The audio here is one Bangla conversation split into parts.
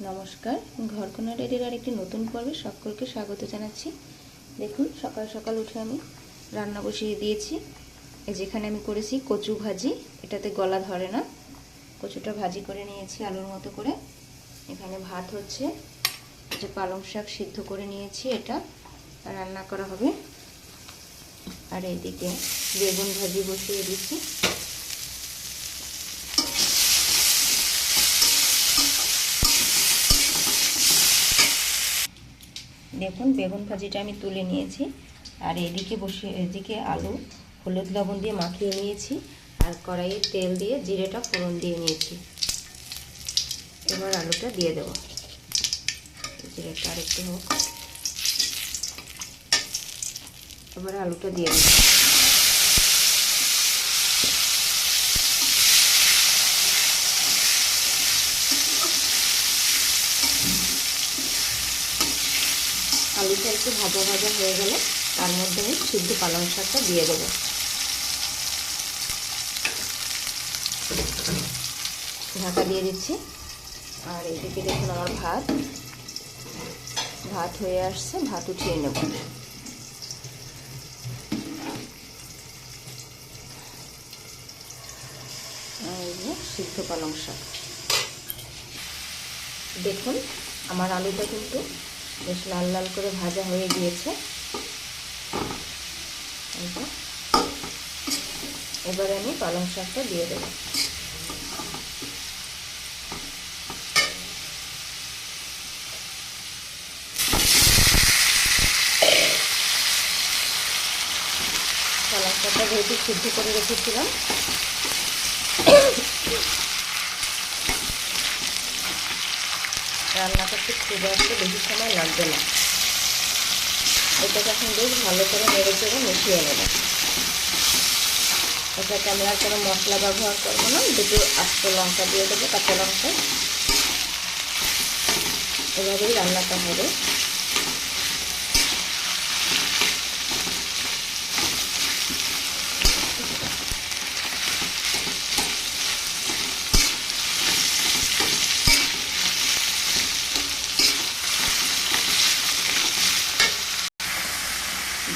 নমস্কার, ঘরকোনা ডায়েরির আরেকটি নতুন পর্বে সকলকে স্বাগত জানাচ্ছি। দেখুন, সকাল সকাল উঠে আমি রান্না বসিয়ে দিয়েছি। যেখানে আমি করেছি কচু ভাজি, এটাতে গলা ধরে না। কচুটা ভাজি করে নিয়েছি আলুর মতো করে। এখানে ভাত হচ্ছে, যে পালং শাক সিদ্ধ করে নিয়েছি, এটা রান্না করা হবে। আর এইদিকে বেগুন ভাজি বসিয়ে দিচ্ছি। দেখুন, বেগুন ভাজিটা আমি তুলে নিয়েছি। আর এদিকে আলু হলুদ লবণ দিয়ে মাখিয়ে নিয়েছি। আর কড়াইয়ে তেল দিয়ে জিরেটা ফোড়ন দিয়ে নিয়েছি। এবার আলুটা দিয়ে দেবো। জিরেটা আরেকটু হোক, এবার আলুটা দিয়ে দেবো। আলুটা একটু ভাজা ভাজা হয়ে গেলে তার মধ্যে আমি সিদ্ধ পালং শাকটা দিয়ে দেবো। ঢাকা দিয়ে দিচ্ছি। আর এইদিকে দেখুন, আমার ভাত হয়ে আসছে। ভাত উঠিয়ে নেব। সিদ্ধ পালং শাক। দেখুন, আমার আলুটা কিন্তু বেশ লাল লাল করে ভাজা হয়ে গিয়েছে। এবারে আমি পালং শাকটা দিয়ে দেব। পালং শাকটা যেহেতু সিদ্ধ করে রেখেছিলাম, রান্না করতে খুব একটা বেশি সময় লাগবে না। এটাকে এখন বেশ ভালো করে নেড়ে চেড়ে মিশিয়ে নেব। এটাকে আমি আর কোনো মশলা ব্যবহার করবো না। দুটো আস্ত লঙ্কা দিয়ে দেবো, কাঁচা লঙ্কা। এভাবেই রান্নাটা হবে।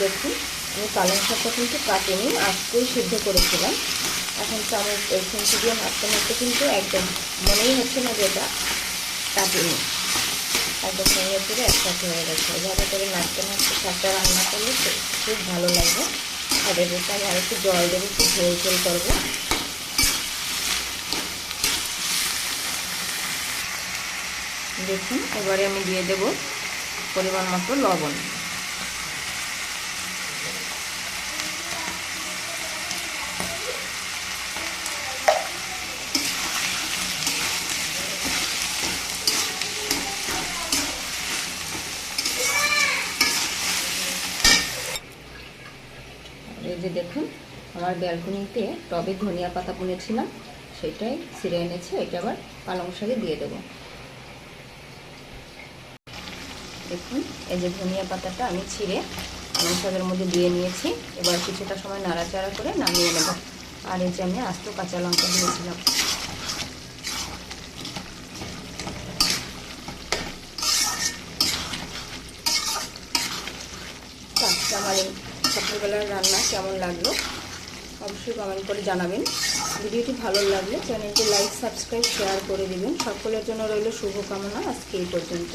দেখুন, আমি পালং শাকটা কিন্তু কাটিনি, আজকেই সিদ্ধ করেছিলাম। এখন তো আমি এই খুঁটি দিয়ে মারতে মারতে কিন্তু একদম মনেই হচ্ছে না যে এটা কাটিনি। একদম ভেঙে চুরে একসাথে হয়ে গেছে। এভাবে করে নাড়তে নাড়তে শাকটা রান্না করলে খুব ভালো লাগবে। আর এর উপরে আমি আরেকটু জল দেবো, একটু ঝোল ঝোল করবো। দেখুন, এবারে আমি দিয়ে দেবো পরিমাণ মতো লবণ। এই যে দেখুন, আমার ব্যালকনিতে টবে ধনিয়া পাতা বুনেছিলাম, সেটাই ছিঁড়ে এনেছি। এটা আবার পালং শাকে দিয়ে দেবো। দেখুন, এই যে ধনিয়া পাতাটা আমি ছিঁড়ে পালং শাকের মধ্যে দিয়ে নিয়েছি। এবার কিছুটা সময় নাড়াচাড়া করে নামিয়ে নেব। আর এই যে আমি আস্ত কাঁচা লঙ্কা দিয়েছিলাম। আমার এই সকালবেলার রান্না কেমন লাগলো অবশ্যই কমেন্ট করে জানাবেন। ভিডিওটি ভালো লাগলে চ্যানেলটি লাইক, সাবস্ক্রাইব, শেয়ার করে দেবেন। সকলের জন্য রইল শুভকামনা। আজকে এই পর্যন্ত।